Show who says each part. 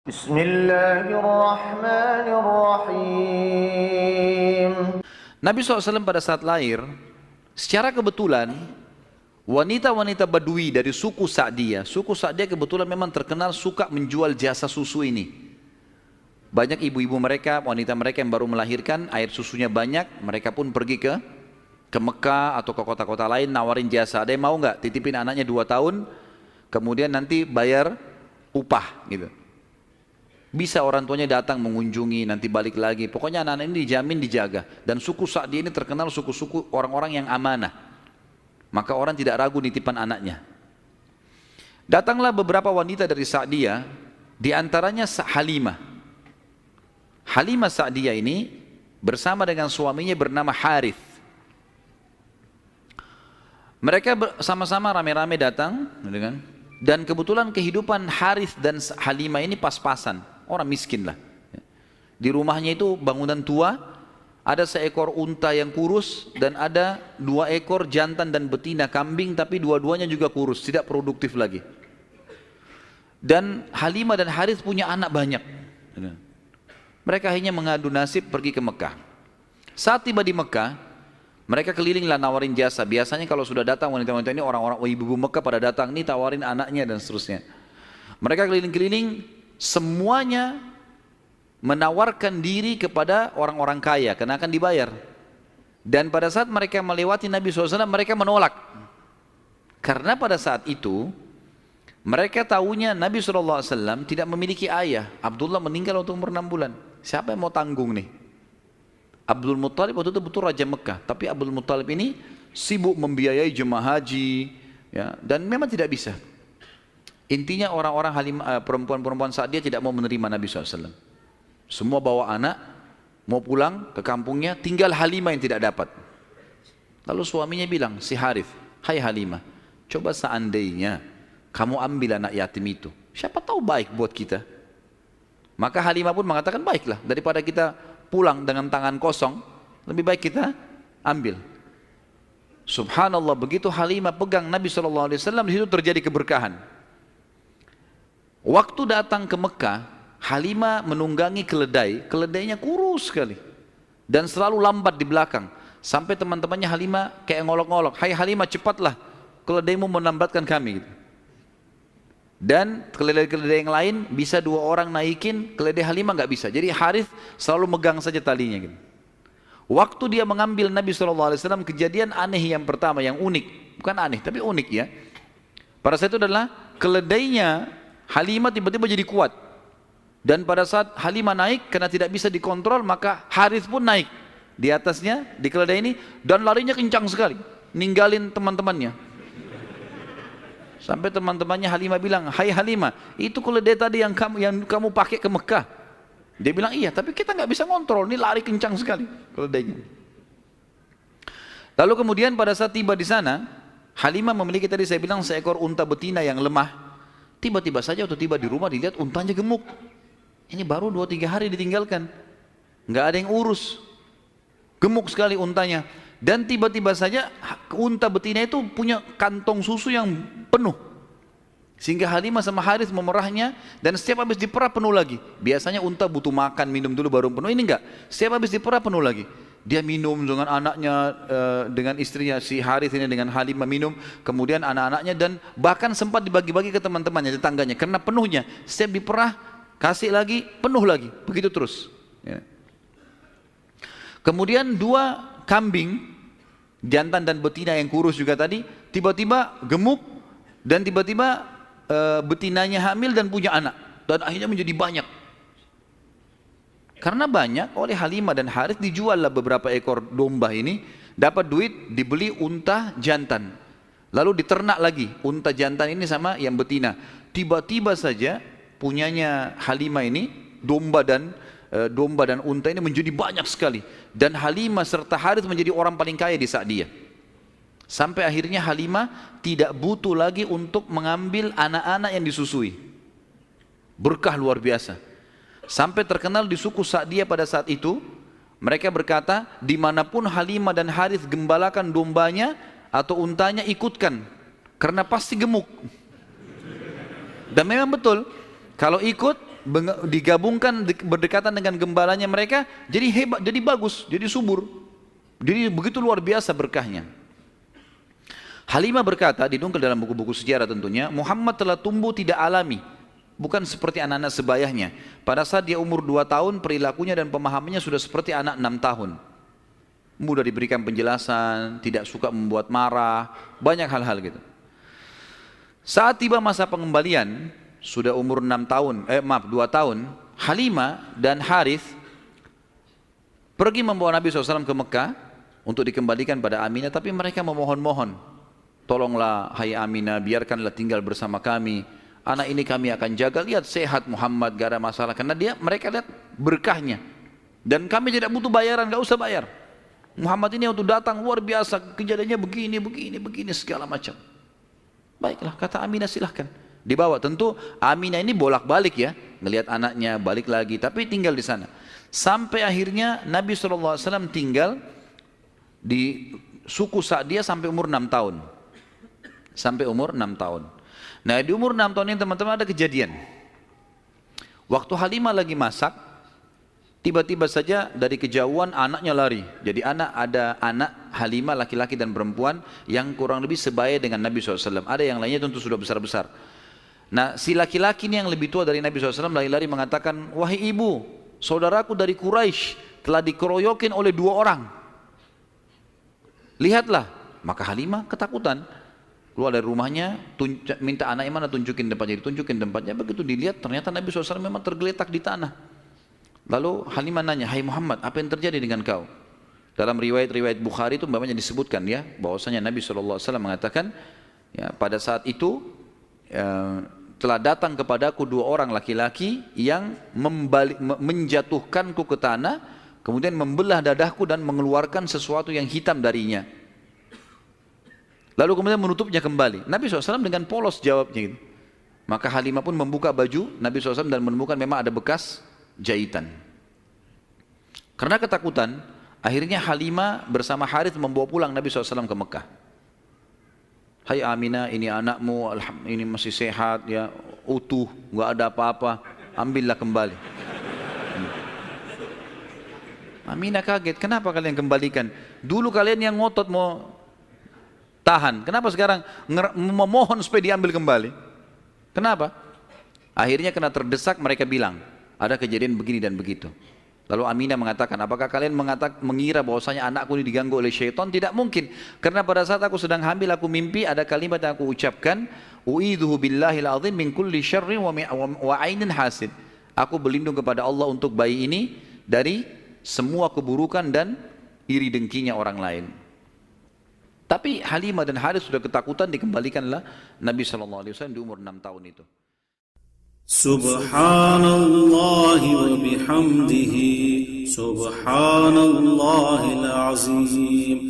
Speaker 1: Bismillahirrahmanirrahim.
Speaker 2: Nabi SAW pada saat lahir, secara kebetulan wanita-wanita Badui dari suku Sa'diyah kebetulan memang terkenal suka menjual jasa susu ini. Banyak ibu-ibu mereka, wanita mereka yang baru melahirkan, air susunya banyak, mereka pun pergi ke Mekah atau ke kota-kota lain nawarin jasa. Ada yang mau nggak titipin anaknya 2 tahun, kemudian nanti bayar upah gitu. Bisa orang tuanya datang mengunjungi, nanti balik lagi. Pokoknya anak-anak ini dijamin dijaga. Dan suku Sa'di ini terkenal suku-suku orang-orang yang amanah. Maka orang tidak ragu nitipan anaknya. Datanglah beberapa wanita dari Sa'diyah, di antaranya Halimah. Halimah Sa'diyah ini bersama dengan suaminya bernama Harith. Mereka sama-sama rame-rame datang, dan kebetulan kehidupan Harith dan Halimah ini pas-pasan. Orang miskin lah. Di rumahnya itu bangunan tua, ada seekor unta yang kurus dan ada 2 ekor jantan dan betina kambing, tapi dua-duanya juga kurus, tidak produktif lagi. Dan Halimah dan Harith punya anak banyak. Mereka akhirnya mengadu nasib pergi ke Mekah. Saat tiba di Mekah, mereka kelilinglah nawarin jasa. Biasanya kalau sudah datang wanita-wanita ini, orang-orang ibu-ibu Mekah pada datang nih tawarin anaknya dan seterusnya. Mereka keliling-keliling, semuanya menawarkan diri kepada orang-orang kaya karena akan dibayar. Dan pada saat mereka melewati Nabi SAW, mereka menolak. Karena pada saat itu mereka tahunya Nabi SAW tidak memiliki ayah. Abdullah meninggal waktu umur 6 bulan. Siapa yang mau tanggung nih? Abdul Muttalib waktu itu betul Raja Mekah, tapi Abdul Muttalib ini sibuk membiayai jemaah haji, ya, dan memang tidak bisa. Intinya orang-orang perempuan-perempuan saat dia tidak mau menerima Nabi SAW. Semua bawa anak, mau pulang ke kampungnya, tinggal Halimah yang tidak dapat. Lalu suaminya bilang, si Harith, hai Halimah, coba seandainya kamu ambil anak yatim itu, siapa tahu baik buat kita. Maka Halimah pun mengatakan, baiklah, daripada kita pulang dengan tangan kosong, lebih baik kita ambil. Subhanallah, begitu Halimah pegang Nabi SAW, di situ terjadi keberkahan. Waktu datang ke Mekah, Halimah menunggangi keledai, keledainya kurus sekali dan selalu lambat di belakang. Sampai teman-temannya Halimah kayak ngolok-ngolok, hai Halimah cepatlah, keledaimu melambatkan kami. Dan keledai-keledai yang lain bisa 2 orang naikin, keledai Halimah nggak bisa. Jadi Harith selalu megang saja talinya gitu. Waktu dia mengambil Nabi SAW, kejadian aneh yang pertama, yang unik, bukan aneh tapi unik ya. Pada saat itu adalah keledainya Halimah tiba-tiba jadi kuat. Dan pada saat Halimah naik, karena tidak bisa dikontrol, maka Harith pun naik di atasnya, di keledai ini, dan larinya kencang sekali, ninggalin teman-temannya. Sampai teman-temannya Halimah bilang, hai Halimah, itu keledai tadi yang kamu pakai ke Mekah. Dia bilang, iya, tapi kita nggak bisa kontrol, ini lari kencang sekali keledainya. Lalu kemudian pada saat tiba di sana, Halimah memiliki tadi saya bilang seekor unta betina yang lemah. Tiba-tiba saja waktu tiba di rumah dilihat untanya gemuk. Ini baru 2-3 hari ditinggalkan, nggak ada yang urus, gemuk sekali untanya. Dan tiba-tiba saja unta betina itu punya kantong susu yang penuh, sehingga Halimah sama Harith memerahnya, dan setiap habis diperah penuh lagi. Biasanya unta butuh makan, minum dulu baru penuh, ini enggak, setiap habis diperah penuh lagi. Dia minum dengan anaknya, dengan istrinya si Harith ini, dengan Halimah minum, kemudian anak-anaknya, dan bahkan sempat dibagi-bagi ke teman-temannya, tetangganya, karena penuhnya. Setiap diperah, kasih lagi, penuh lagi, begitu terus ya. Kemudian 2 kambing, jantan dan betina yang kurus juga tadi, tiba-tiba gemuk, dan tiba-tiba betinanya hamil dan punya anak, dan akhirnya menjadi banyak. Karena banyak, oleh Halimah dan Harith dijuallah beberapa ekor domba ini, dapat duit, dibeli unta jantan, lalu diternak lagi unta jantan ini sama yang betina. Tiba-tiba saja punyanya Halimah ini, domba dan unta ini menjadi banyak sekali, dan Halimah serta Harith menjadi orang paling kaya di Sa'diyah. Sampai akhirnya Halimah tidak butuh lagi untuk mengambil anak-anak yang disusui. Berkah luar biasa. Sampai terkenal di suku Sa'diyah pada saat itu, mereka berkata, dimanapun Halimah dan Harith gembalakan dombanya atau untanya, ikutkan, karena pasti gemuk. Dan memang betul, kalau ikut digabungkan berdekatan dengan gembalanya mereka, jadi hebat, jadi bagus, jadi subur. Jadi begitu luar biasa berkahnya. Halimah berkata, dinukil dalam buku-buku sejarah tentunya, Muhammad telah tumbuh tidak alami, bukan seperti anak-anak sebayahnya. Pada saat dia umur 2 tahun, perilakunya dan pemahamannya sudah seperti anak 6 tahun. Mudah diberikan penjelasan, tidak suka membuat marah, banyak hal-hal gitu. Saat tiba masa pengembalian, sudah umur 2 tahun, Halimah dan Harith pergi membawa Nabi SAW ke Mekah untuk dikembalikan pada Aminah, tapi mereka memohon-mohon, tolonglah hai Aminah, biarkanlah tinggal bersama kami. Anak ini kami akan jaga, lihat sehat Muhammad, gak ada masalah. Karena mereka lihat berkahnya. Dan kami tidak butuh bayaran, gak usah bayar. Muhammad ini untuk datang luar biasa, kejadiannya begini, segala macam. Baiklah, kata Aminah silahkan. Dibawa, tentu Aminah ini bolak-balik ya, ngelihat anaknya, balik lagi, tapi tinggal di sana. Sampai akhirnya Nabi SAW tinggal di suku Sa'diyah sampai umur 6 tahun. Sampai umur 6 tahun. Nah di umur 6 tahun ini teman-teman ada kejadian. Waktu Halimah lagi masak, tiba-tiba saja dari kejauhan anaknya lari. Jadi ada anak Halimah laki-laki dan perempuan yang kurang lebih sebaya dengan Nabi SAW. Ada yang lainnya tentu sudah besar-besar. Nah si laki-laki ini yang lebih tua dari Nabi SAW lari-lari mengatakan, wahai ibu, saudaraku dari Quraisy telah dikeroyokin oleh 2 orang. Lihatlah. Maka Halimah ketakutan. Keluar dari rumahnya, minta anaknya mana, tunjukin tempatnya. Begitu dilihat, ternyata Nabi SAW memang tergeletak di tanah. Lalu Halimah nanya, hai Muhammad, apa yang terjadi dengan kau? Dalam riwayat Bukhari itu memangnya disebutkan ya, bahwasanya Nabi SAW mengatakan, ya, pada saat itu telah datang kepadaku 2 orang laki-laki yang menjatuhkanku ke tanah, kemudian membelah dadahku dan mengeluarkan sesuatu yang hitam darinya. Lalu kemudian menutupnya kembali. Nabi SAW dengan polos jawabnya gitu. Maka Halimah pun membuka baju Nabi SAW dan menemukan memang ada bekas jahitan. Karena ketakutan, akhirnya Halimah bersama Harith membawa pulang Nabi SAW ke Mekah. Hai Aminah, ini anakmu, ini masih sehat, ya, utuh, nggak ada apa-apa, ambillah kembali. Aminah kaget, kenapa kalian kembalikan? Dulu kalian yang ngotot mau tahan, kenapa sekarang memohon supaya diambil kembali? Kenapa? Akhirnya kena terdesak, mereka bilang ada kejadian begini dan begitu. Lalu Aminah mengatakan, apakah kalian mengira bahwasanya anakku ini diganggu oleh syaitan? Tidak mungkin, karena pada saat aku sedang hamil aku mimpi ada kalimat yang aku ucapkan, u'idzuhu billahil azim min kulli syarrin wa ainin hasid. Aku berlindung kepada Allah untuk bayi ini dari semua keburukan dan iri dengkinya orang lain. Tapi Halimah dan Harith sudah ketakutan, dikembalikanlah Nabi SAW di umur 6 tahun itu.
Speaker 3: Subhanallah wa bihamdihi, subhanallahil azim.